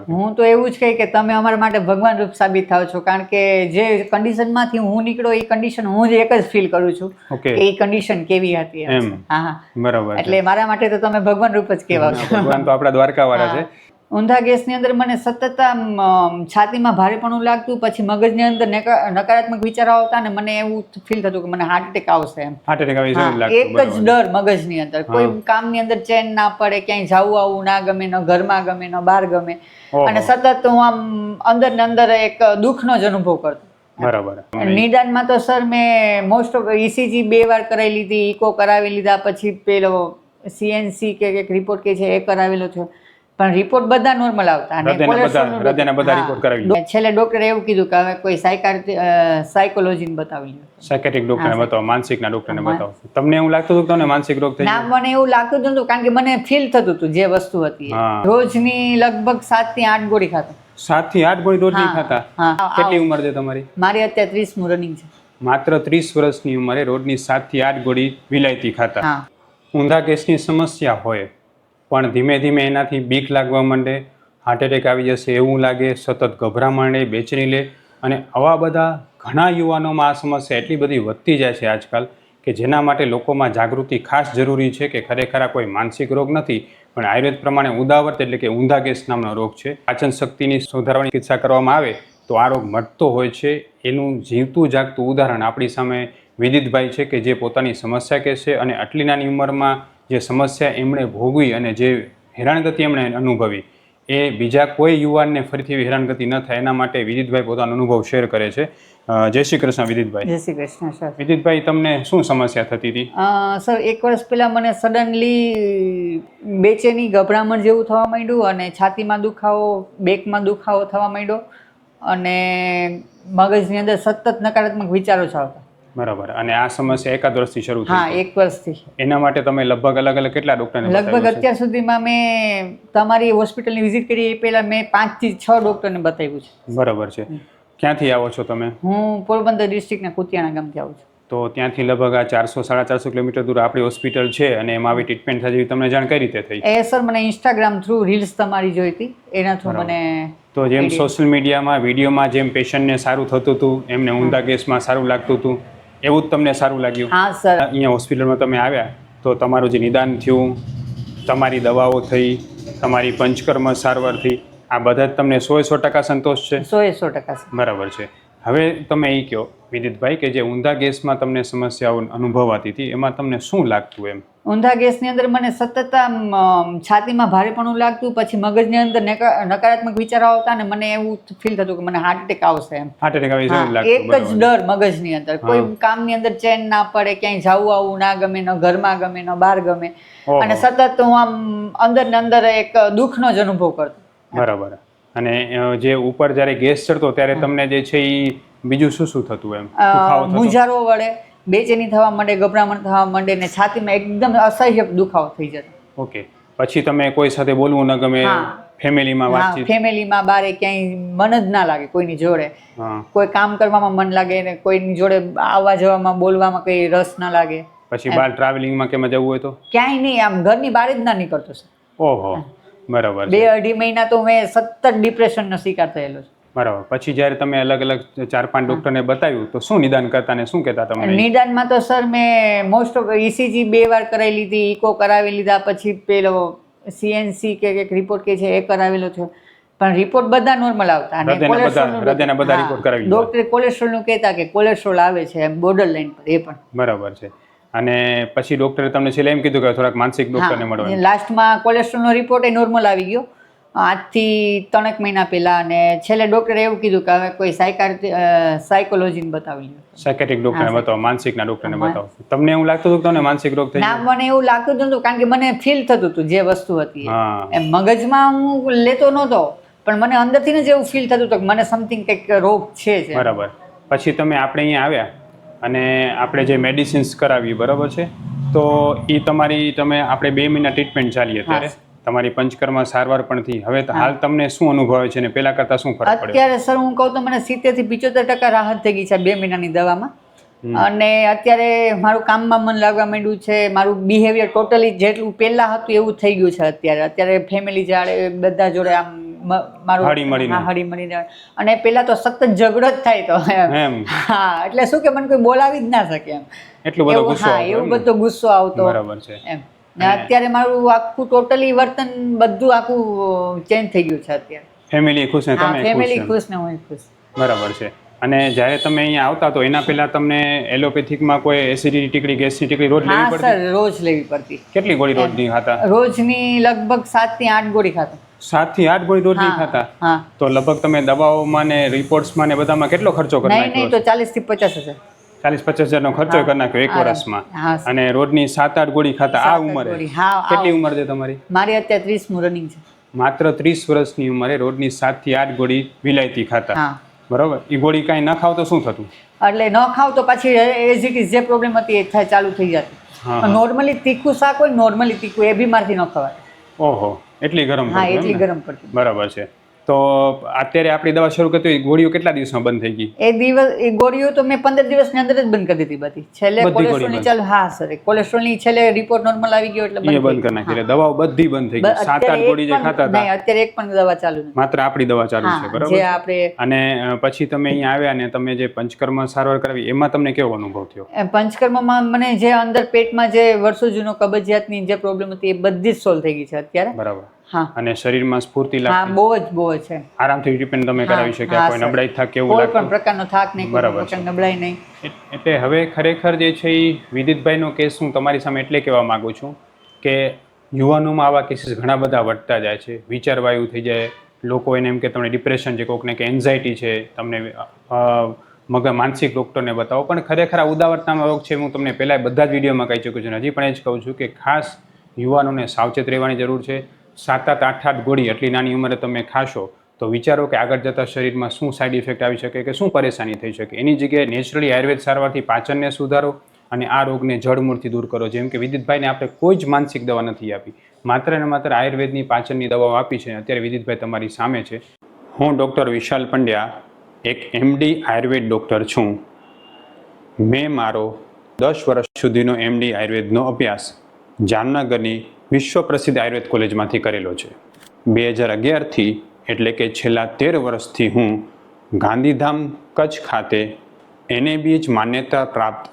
હું તો એવું જ કહી કે તમે અમારા માટે ભગવાન રૂપ સાબિત થાવ છો, કારણ કે જે કન્ડિશનમાંથી હું નીકળ્યો એ કન્ડિશન હું જ એક જ ફીલ કરું છું કે એ કન્ડિશન કેવી હતી એમ. હા બરાબર. એટલે મારા માટે તો તમે ભગવાન રૂપ જ કહેવાય છો. ભગવાન તો આપણા દ્વારકાવાળા છે. ઊંધા ગેસની અંદર મને સતત આમ છાતીમાં ભારેપણું લાગતું, પછી મગજની અંદર નકારાત્મક વિચારો આવતા ને મને એવું ફીલ થતું કે મને હાર્ટ એટેક આવશે એમ. હાર્ટ એટેક આવી જેવું એક લાગતું. જ ડર મગજની અંદર, કોઈ કામની અંદર ચેન ના પડે, ક્યાંય જવું આવવું ના ગમે, ન ઘરમાં ગમે, ન બહાર ગમે, અને સતત હું આમ અંદર ને અંદર એક દુઃખનો જ અનુભવ કરતો. બરાબર. નિદાનમાં તો સર મેં મોસ્ટ ઓફ ECG 2 વાર કરાવી લીધી, ઇકો કરાવી લીધા, પછી પેલો CNC કે એક રિપોર્ટ કે છે એ કરાવેલો છે, પણ રિપોર્ટ બધા નોર્મલ આવતા. હૃદયના બધા રિપોર્ટ કરાવી લીધા. છેલ્લે ડોક્ટરે એવું કીધું કે હવે કોઈ સાયકોલોજીને બતાવી લો, સાયકેટ્રિક ડોક્ટરને બતાવો, માનસિકના ડોક્ટરને બતાવો. તમને એવું લાગતું હતું કે તમને માનસિક રોગ થઈ ના, મને એવું લાગતું જ નતું, કારણ કે મને ફીલ થતું હતું જે વસ્તુ હતી. રોજની લગભગ 7 થી 8 ગોળી ખાતો. 7 થી 8 ગોળી રોજની ખાતા? કેટલી ઉંમર છે તમારી? મારી અત્યારે 30મું રનિંગ છે. માત્ર 30 વર્ષની ઉંમરે રોજની 7 થી 8 ગોળી વિલાયતી ખાતા. ઊંધા ગેસની સમસ્યા હોય પણ ધીમે ધીમે એનાથી બીક લાગવા માંડે, હાર્ટ એટેક આવી જશે એવું લાગે, સતત ગભરા માંડે, બેચેની લે, અને આવા બધા ઘણા યુવાનોમાં આ સમસ્યા એટલી બધી વધતી જાય છે આજકાલ કે જેના માટે લોકોમાં જાગૃતિ ખાસ જરૂરી છે કે ખરેખર આ કોઈ માનસિક રોગ નથી, પણ આયુર્વેદ પ્રમાણે ઉદાવર્ત એટલે કે ઊંધા ગેસ નામનો રોગ છે. પાચન શક્તિની સુધારવાની ચિકિત્સા કરવામાં આવે તો આ રોગ મટતો હોય છે. એનું જીવતું જાગતું ઉદાહરણ આપણી સામે વિદિતભાઈ છે કે જે પોતાની સમસ્યા કહેશે, અને આટલી નાની ઉંમરમાં જે સમસ્યા એમણે ભોગવી અને જે હેરાનગતિ એમણે અનુભવી એ બીજા કોઈ યુવાનને ફરીથી એવી હેરાનગતિ ન થાય એના માટે વિદિતભાઈ પોતાનો અનુભવ શેર કરે છે. જય શ્રી કૃષ્ણ વિદિતભાઈ. જય શ્રી કૃષ્ણ સર. વિદિતભાઈ, તમને શું સમસ્યા થતી હતી? સર, 1 વર્ષ પહેલા મને સડનલી બેચેની, ગભરામણ જેવું થવા માંડ્યું, અને છાતીમાં દુખાવો, બેકમાં દુખાવો થવા માંડ્યો, અને મગજની અંદર સતત નકારાત્મક વિચારો જ આવતા. બરાબર. અને આ સમસ્યા એકાદ વર્ષથી શરૂ થઈ? હા, 1 વર્ષથી. એના માટે તમે લગભગ અલગ અલગ કેટલા ડોક્ટરને બતાવ્યું? લગભગ અત્યાર સુધીમાં મેં તમારી હોસ્પિટલની વિઝિટ કરી એ પહેલા મેં 5 થી 6 ડોક્ટરને બતાવ્યું છે. બરાબર છે. ક્યાંથી આવો છો તમે? હું પોરબંદર ડિસ્ટ્રિક્ટના કુતિયાણા ગામથી આવું છું. તો ત્યાંથી લગભગ આ 400-450 કિલોમીટર દૂર આપણી હોસ્પિટલ છે, અને એમાં આવી ટ્રીટમેન્ટ થાય જેવી તમને જાણ કઈ રીતે થઈ? એ સર, મને ઇન્સ્ટાગ્રામ થ્રુ રીલ્સ તમારી જોઈ હતી, એના થ્રુ મને. તો જેમ સોશિયલ મીડિયામાં વિડીયોમાં જેમ પેશન્ટને સારું થતું હતું, એમને ઊંધા ગેસમાં સારું લાગતું હતું, એવું જ તમને સારું લાગ્યું? હા સર. અહીંયા હોસ્પિટલમાં તમે આવ્યા તો તમારું જે નિદાન થયું, તમારી દવાઓ થઈ, તમારી પંચકર્મ સારવાર થઈ, આ બધા જ તમને 100% સંતોષ છે? 100%. બરાબર છે. હવે તમે એ કહો વિદિતભાઈ કે જે ઊંધા ગેસમાં તમને સમસ્યાઓ અનુભવાતી હતી એમાં તમને શું લાગતું એમ? ઊંધા ગેસની અંદર મને સતત આમ છાતીમાં ભારેપણું લાગતું, પછી મગજની અંદર નકારાત્મક વિચારો આવતા, ને મને એવું ફીલ થતું કે મને હાર્ટ એટેક આવશે એમ. હાર્ટ એટેક આવી જેવું લાગતું. એક જ ડર મગજની અંદર, કોઈ કામની અંદર ચેન ના પડે, ક્યાંય જવું આવવું ના ગમે, ન ઘરમાં ગમે, ન બહાર ગમે, અને સતત હું આમ અંદર ને અંદર એક દુઃખનો જ અનુભવ કરતો. બરાબર. અને જે ઉપર જ્યારે ગેસ ચડતો ત્યારે તમને જે છે એ બીજું શું શું થતું એમ? મૂંઝારો વળે, બેચેની થવા માંડે, ગભરામણ થવા માંડે, ને છાતીમાં એકદમ અસહ્ય દુખાવો થઈ જતો. ઓકે. પછી તમે કોઈ સાથે બોલવું ન ગમે, ફેમિલીમાં વાતચીત? ફેમિલીમાં બારે ક્યાંય મન જ ના લાગે કોઈની જોડે, કોઈ કામ કરવામાં મન લાગે, ને કોઈની જોડે આવવા જવામાં બોલવામાં કઈ રસ ના લાગે. પછી બહાર ટ્રાવેલિંગમાં કેમ જવું હોય તો ક્યાંય નહીં, આમ ઘરની બહાર જ ના નીકળતો છે. ઓહો. બરાબર. 2-2.5 મહિના તો મેં સતત ડિપ્રેશનનો શિકાર થયેલો છું. બરાબર. પછી જ્યારે તમે અલગ અલગ 4-5 ડોક્ટરને બતાવ્યું તો શું નિદાન કરતા ને શું કહેતા તમને? નિદાનમાં તો સર મેં મોસ્ટ ઓફ ECG 2 વાર કરાવી લીધી, ઇકો કરાવી લીધા, પછી પેલો CNC કે એક રિપોર્ટ કે છે એ કરાવેલો છે, પણ રિપોર્ટ બધા નોર્મલ આવતા. હૃદયના બધા રિપોર્ટ કરાવી લીધા. ડોક્ટરે કોલેસ્ટ્રોલનું કહેતા કે કોલેસ્ટ્રોલ આવે છે એમ બોર્ડર લાઈન પર, એ પણ. બરાબર છે. અને પછી ડોક્ટરે તમને છેલ્લે એમ કીધું કે થોડાક માનસિક ડોક્ટરને મળો? લાસ્ટમાં કોલેસ્ટ્રોલનો રિપોર્ટ એ નોર્મલ આવી ગયો આજથી 3 મહિના પહેલા, અને છેલ્લે ડોક્ટરે એવું કીધું કે હવે કોઈ સાયકોલોજીને બતાવી લો, સાયકેટ્રિક ડોક્ટરને બતાવો, માનસિકના ડોક્ટરને બતાવો. તમને એવું લાગતું હતું કે તમને માનસિક રોગ થઈ? ના, મને એવું લાગતું જ નતું, કારણ કે મને ફીલ થતું હતું જે વસ્તુ હતી એમ. મગજમાં હું લેતો નહોતો, પણ મને અંદરથી જ એવું ફીલ થતું હતું કે મને સમથિંગ કંઈક રોગ છે. બરાબર. પછી તમે આપણે અહીંયા આવ્યા અને આપણે જે મેડિસિન્સ કરાવી, બરાબર છે, તો એ તમે આપણે 2 મહિના ટ્રીટમેન્ટ ચાલી અત્યારે, તમારી પંચકર્મ સારવાર પણ થઈ. હવે હાલ તમને શું અનુભવે છે ને પહેલા કરતા શું ફરક પડે? અત્યારે સર હું કહું તો મને 70 થી 75% રાહત થઈ ગઈ છે 2 મહિનાની દવામાં, અને અત્યારે મારું કામમાં મન લાગવા માંડ્યું છે, મારું બિહેવિયર ટોટલી જેટલું પહેલા હતું એવું થઈ ગયું છે અત્યારે. ફેમિલી જોડે બધા જોડે આમ મારું હળી મળીને અને પેલા તો સતત ઝઘડો જ થાય તો એમ હા એટલે શું કે મને કોઈ બોલાવી જ ના શકે એમ એટલું બધો ગુસ્સો એવું બધો ગુસ્સો આવતો બરાબર છે એમ ને અત્યારે મારું આખું ટોટલી વર્તન બધું આખું ચેન્જ થઈ ગયું છે અત્યારે ફેમિલી ખુશ ને તમે ફેમિલી ખુશ ને હું ખુશ બરાબર છે અને જ્યારે તમે અહીંયા આવતા તો એના પહેલા તમને એલોપેથિકમાં કોઈ એસિડિટી ટીકડી ગેસની ટીકડી રોજ લેવી પડતી? સર રોજ લેવી પડતી. કેટલી ગોળી રોજની ખાતા? રોજની લગભગ 7 થી 8 ગોળી ખાતા. 7 થી 8 ગોળી રોજની ખાતા? હા. તો લગભગ તમે દવાઓમાં ને રિપોર્ટ્સમાં ને બધામાં કેટલો ખર્ચો કરી નાખ્યો? નહીં તો 40 થી 50 હજાર. 40-50 હજારનો ખર્ચો કરી નાખ્યો એક વર્ષમાં. અને રોજની 7-8 ગોળી ખાતા આ ઉંમરે? કેટલી ઉંમર છે તમારી? મારી અત્યારે 30 રનિંગ છે. માત્ર 30 વર્ષની ઉંમરે રોજની 7 થી 8 ગોળી વિલાયતી ખાતા. બરોબર. એ ગોળી કાંઈ ન ખાવ તો શું થતું? એટલે ન ખાવ તો પછી એઝ ઇટ ઇઝ જે પ્રોબ્લેમ હતી એ ચાલુ થઈ જતી. નોર્મલી તીખું શાક હોય નોર્મલી તીખું એ બી મારથી ન ખવાય. ઓહો એટલી ગરમ હા એટલી ગરમ પડતી. બરાબર છે. તો અત્યારે આપણી દવા શરૂ કરી એ ગોળીઓ કેટલા દિવસમાં બંધ થઈ ગઈ? એ ગોળીઓ તો મેં 15 દિવસની અંદર જ બંધ કરી દીધી બધી. છેલ્લે કોલેસ્ટ્રોલની ચાલુ સર કોલેસ્ટ્રોલની છેલ્લે રિપોર્ટ નોર્મલ આવી ગયો એટલે બંધ કરી નાખી. એટલે દવાઓ બધી બંધ થઈ ગઈ. 7-8 ગોળી જે ખાતા હતા નહીં અત્યારે એક પણ દવા ચાલુ નથી. માત્ર આપણી દવા ચાલુ છે. બરાબર જે આપણે અને પછી તમે અહીંયા આવ્યા ને તમે જે પંચકર્મ સારવાર કરાવી એમાં તમને કેવો અનુભવ થયો? પંચકર્મમાં મને જે અંદર પેટમાં જે વર્ષો જૂનો કબજિયાતની જે પ્રોબ્લેમ હતી એ બધી જ સોલ્વ થઈ ગઈ છે અત્યારે. બરાબર. અને શરીરમાં સ્ફૂર્તિ લાગતી? બહુ જ છે. આરામથી ટ્રીટમેન્ટ તમે કરાવી શક્યા? કોઈ નબળાઈ થાક કેવું લાગતું? કોઈ પણ પ્રકારનો થાક નહીં, કોઈ પ્રકારની નબળાઈ નહીં. એટલે હવે ખરેખર જે છે એ વિદિતભાઈનો કેસ હું તમારી સામે એટલે કહેવા માંગુ છું કે યુવાનોમાં આવા કેસીસ ઘણા બધા વધતા જાય છે. વિચારવાયુ થઈ જાય, લોકો એને એમ કે તમને ડિપ્રેશન છે, કોકને કે એન્ઝાયટી છે, તમને માનસિક ડૉક્ટરને બતાવો. પણ ખરેખર આ ઉદાવરતાનો રોગ છે હું તમને પહેલાં બધા જ વિડીયોમાં કહી ચૂક્યો છું. હજી પણ એ જ કહું છું કે ખાસ યુવાનોને સાવચેત રહેવાની જરૂર છે. 7-8 8 ગોળી એટલી નાની ઉંમરે તમે ખાશો તો વિચારો કે આગળ જતાં શરીરમાં શું સાઈડ ઇફેક્ટ આવી શકે કે શું પરેશાની થઈ શકે. એની જગ્યાએ નેચરલી આયુર્વેદ સારવારથી પાચનને સુધારો અને આ રોગને જડમૂળથી દૂર કરો. જેમ કે વિદિતભાઈને આપણે કોઈ જ માનસિક દવા નથી આપી, માત્ર ને માત્ર આયુર્વેદની પાચનની દવાઓ આપી છે. અત્યારે વિદિતભાઈ તમારી સામે છે. હું ડૉક્ટર વિશાલ પંડ્યા એક MD આયુર્વેદ ડૉક્ટર છું. મેં મારો 10 વર્ષ સુધીનો MD આયુર્વેદનો અભ્યાસ જામનગરની વિશ્વ પ્રસિદ્ધ આયુર્વેદ કોલેજમાંથી કરેલો છે. 2011થી એટલે કે છેલ્લા 13 વર્ષથી હું ગાંધીધામ કચ્છ ખાતે NABH માન્યતા પ્રાપ્ત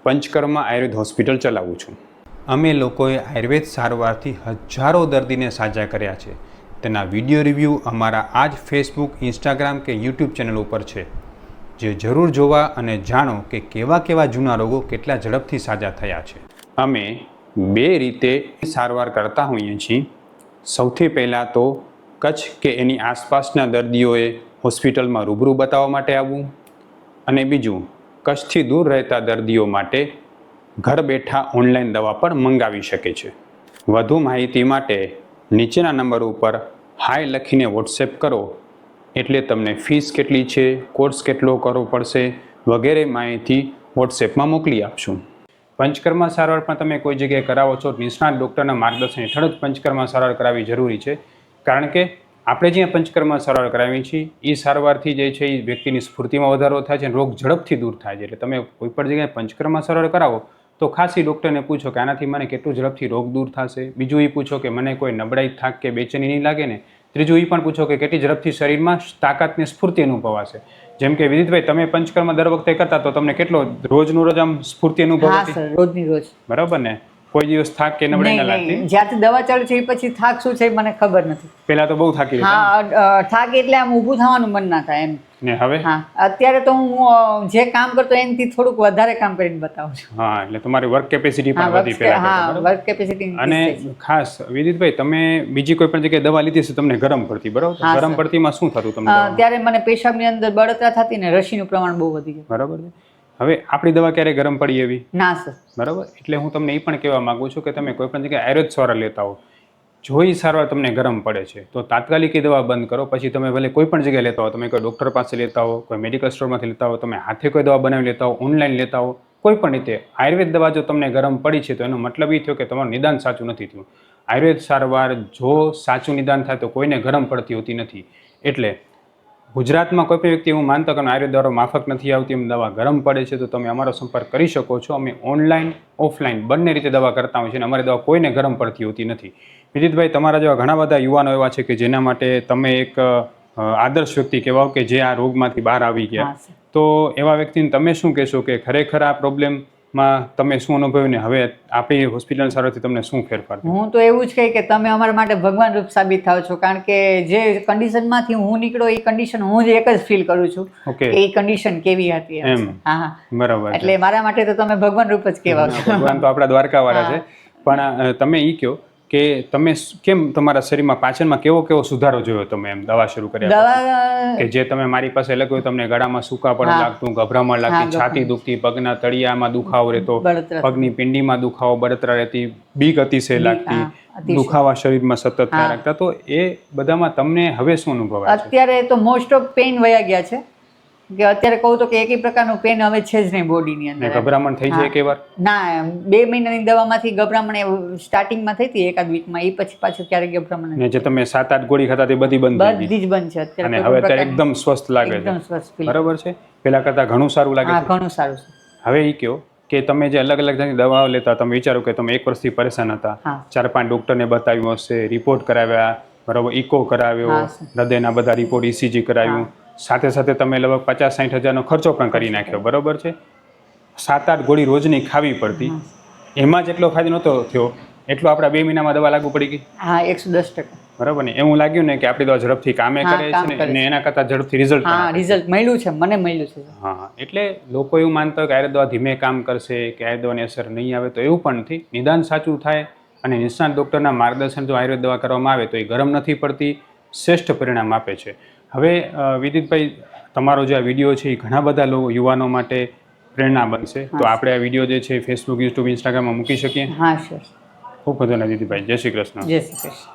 પંચકર્મ આયુર્વેદ હોસ્પિટલ ચલાવું છું. અમે લોકોએ આયુર્વેદ સારવારથી હજારો દર્દીને સાજા કર્યા છે. તેના વિડીયો રિવ્યૂ અમારા આ જ ફેસબુક, ઇન્સ્ટાગ્રામ કે યુટ્યુબ ચેનલ ઉપર છે. જે જરૂર જોવા અને જાણો કે કેવા જૂના રોગો કેટલા ઝડપથી સાજા થયા છે. અમે 2 રીતે સારવાર કરતા હોઈએ છીએ. સૌથી પહેલાં તો કચ્છ કે એની આસપાસના દર્દીઓએ હોસ્પિટલમાં રૂબરૂ બતાવવા માટે આવવું અને બીજું કચ્છથી દૂર રહેતા દર્દીઓ માટે ઘર બેઠા ઓનલાઈન દવા પણ મંગાવી શકે છે. વધુ માહિતી માટે નીચેના નંબર ઉપર હાય લખીને વોટ્સએપ કરો એટલે તમને ફીસ કેટલી છે, કોર્સ કેટલો કરવો પડશે વગેરે માહિતી વોટ્સએપમાં મોકલી આપશું. પંચકર્મ સારવાર પણ તમે કોઈ જગ્યાએ કરાવો છો નિષ્ણાત ડૉક્ટરના માર્ગદર્શન હેઠળ જ પંચકર્મ સારવાર કરાવવી જરૂરી છે. કારણ કે આપણે જ્યાં પંચકર્મ સારવાર કરાવીએ છીએ એ સારવારથી જે છે એ વ્યક્તિની સ્ફૂર્તિમાં વધારો થાય છે અને રોગ ઝડપથી દૂર થાય છે. એટલે તમે કોઈ પણ જગ્યાએ પંચકર્મ સારવાર કરાવો તો ખાસ એ ડૉક્ટરને પૂછો કે આનાથી મને કેટલું ઝડપથી રોગ દૂર થશે. બીજું એ પૂછો કે મને કોઈ નબળાઈ, થાક કે બેચેની નહીં લાગે ને. ત્રીજું એ પણ પૂછો કે કેટલી ઝડપથી શરીરમાં તાકાતને સ્ફૂર્તિ અનુભવાશે. જેમ કે વિદિતભાઈ તમે પંચકર્મ દર વખતે કરતા તો તમને કેટલો રોજનું રોજ આમ સ્ફૂર્તિ અનુભવાતી? રોજની રોજ. બરાબર ને? કોઈ દિવસ થાક કે નબળાઈ ના લાગતી? જ્યારથી દવા ચાલુ છે એ પછી થાક શું છે મને ખબર નથી. પહેલા તો બહુ થાકી થાક એટલે આમ ઊભું થવાનું મન ના થાય એમ. ને હવે? અત્યારે તો હું જે કામ કરતો એનાથી થોડુંક વધારે કામ કરીને બતાવું છું. એટલે તમારી વર્ક કેપેસિટી પણ વધી પહેલા. Work capacity. અને ખાસ વિદિતભાઈ તમે બીજી કોઈ પણ જગ્યાએ દવા લીધી છે તમને ગરમ પડતી, બરાબર? ગરમ પડતીમાં શું થતું તમને? ત્યારે મને પેશાબની અંદર બળતરા થતી ને રસીનું પ્રમાણ બહુ વધી ગયું. બરાબર છે. હવે આપણી દવા ક્યારે ગરમ પડી એવી? ના સર. બરાબર. એટલે હું તમને એ પણ કહેવા માંગુ છું કે તમે કોઈ પણ જગ્યાએ આયુર્વેદ સારવાર લેતા હો, જો એ સારવાર તમને ગરમ પડે છે તો તાત્કાલિક એ દવા બંધ કરો. પછી તમે ભલે કોઈ પણ જગ્યાએ લેતા હો, તમે કોઈ ડૉક્ટર પાસે લેતા હો, કોઈ મેડિકલ સ્ટોરમાંથી લેતા હો, તમે હાથે કોઈ દવા બનાવી લેતા હો, ઓનલાઈન લેતા હો, કોઈ પણ રીતે આયુર્વેદ દવા જો તમને ગરમ પડી છે તો એનો મતલબ એ થયો કે તમારું નિદાન સાચું નથી થયું. આયુર્વેદ સારવાર જો સાચું નિદાન થાય તો કોઈને ગરમ પડતી હોતી નથી. એટલે ગુજરાતમાં કોઈ પણ વ્યક્તિ એવું માનતો કે આયુર્વેદ દવા માફક નથી આવતી, એમ દવા ગરમ પડે છે, તો તમે અમારો સંપર્ક કરી શકો છો. અમે ઓનલાઈન ઓફલાઈન બંને રીતે દવા કરતા હોઈએ છીએ અને અમારી દવા કોઈને ગરમ પડતી હોતી નથી. વિદિતભાઈ, તમારા જેવા ઘણા બધા યુવાનો એવા છે કે જેના માટે તમે એક આદર્શ વ્યક્તિ કહેવાઓ કે જે આ રોગમાંથી બહાર આવી ગયા. તો એવા વ્યક્તિને તમે શું કહેશો કે ખરેખર આ પ્રોબ્લેમમાં તમે શું અનુભવ્યું ને હવે આપણી હોસ્પિટલ સારવારથી તમને શું ફેરફાર? હું તો એવું જ કહી કે તમે અમારા માટે ભગવાન રૂપ સાબિત થાવ છો, કારણ કે જે કન્ડિશનમાંથી હું નીકળ્યો એ કન્ડિશન હું જ એક જ ફીલ કરું છું કે એ કન્ડિશન કેવી હતી. હા, બરાબર. એટલે મારા માટે તો તમે ભગવાન રૂપ જ કહેવાય છો. ભગવાન તો આપણા દ્વારકાવાળા છે. પણ તમે એ કહો કે તમે કેમ તમારા શરીરમાં પાચનમાં કેવો સુધારો જોયો તમે એમ દવા શરૂ કર્યા કે જે તમે મારી પાસે લખ્યું તમને ગળામાં સૂકાપણ લાગતું, ગભરામણ લાગતી, છાતી દુખતી, પગના તળિયામાં દુખાવો રહેતો, પગની પિંડીમાં દુખાવો, બળતરા રહેતી, બીક અતિશય લાગતી, દુખાવા શરીરમાં સતત થયા રાખતા, તો એ બધામાં તમને હવે શું અનુભવ? અત્યારે તો મોસ્ટ ઓફ પેઇન વયા ગયા છે કે અત્યારે કહું તો કે એકેય પ્રકારનું પેન હવે છે જ નહીં બોડીની અંદર. ગભરામણ થઈ જાય એકવાર? ના, 2 મહિનાની દવામાંથી ગભરામણ સ્ટાર્ટિંગમાં થઈ હતી એકાદ વીકમાં, એ પછી પાછું ક્યારેક ગભરામણ. જે તમે 7-8 ગોળી ખાતા તે બધી બંધ? બધી જ બંધ છે અત્યારે. અને હવે અત્યારે એકદમ સ્વસ્થ લાગે છે? એકદમ સ્વસ્થ. બરાબર છે. પેલા કરતા ઘણું સારું લાગે છે? હા, ઘણું સારું છે. હવે એ કહો કે તમે જે અલગ અલગ જાતની દવાઓ લેતા, તમે વિચારો કે તમે 1 વર્ષથી પરેશાન હતા, 4-5 ડોક્ટરને બતાવ્યું હશે, રિપોર્ટ કરાવ્યા, બરાબર, ઇકો કરાવ્યો, હૃદયના બધા રિપોર્ટ, ECG કરાવ્યું, સાથે સાથે તમે લગભગ 50-60 હજારનો ખર્ચો પણ કરી નાખ્યો, બરાબર છે. 7-8 ગોળી રોજની ખાવી પડતી, એમાં જેટલો ફાયદો નહોતો થયો એટલો આપણા 2 મહિનામાં દવા લાગુ પડી ગઈ. હા, 110%. બરાબર ને? એવું લાગ્યું ને કે આપણી દવા ઝડપથી કામે કરે છે ને એના કરતાં ઝડપથી રિઝલ્ટ મળ્યું છે, મને મળ્યું છે. હા, એટલે લોકો એવું માનતા હોય કે આયુર્વેદ દવા ધીમે કામ કરશે, કે આયુર્વેદ દવાની અસર નહીં આવે, તો એવું પણ નથી. નિદાન સાચું થાય અને નિષ્ણાત ડૉક્ટરના માર્ગદર્શન જો આયુર્વેદ દવા કરવામાં આવે તો એ ગરમ નથી પડતી, શ્રેષ્ઠ પરિણામ આપે છે. હવે વિદિતભાઈ, તમારો જે આ વિડીયો છે એ ઘણા બધા યુવાનો માટે પ્રેરણા બનશે, તો આપણે આ વિડીયો જે છે ફેસબુક, યુટ્યુબ, ઇન્સ્ટાગ્રામમાં મૂકી શકીએ? હા, શ્યોર. ખૂબ બધો વિદિતભાઈ, જય શ્રી કૃષ્ણ. જય શ્રી કૃષ્ણ.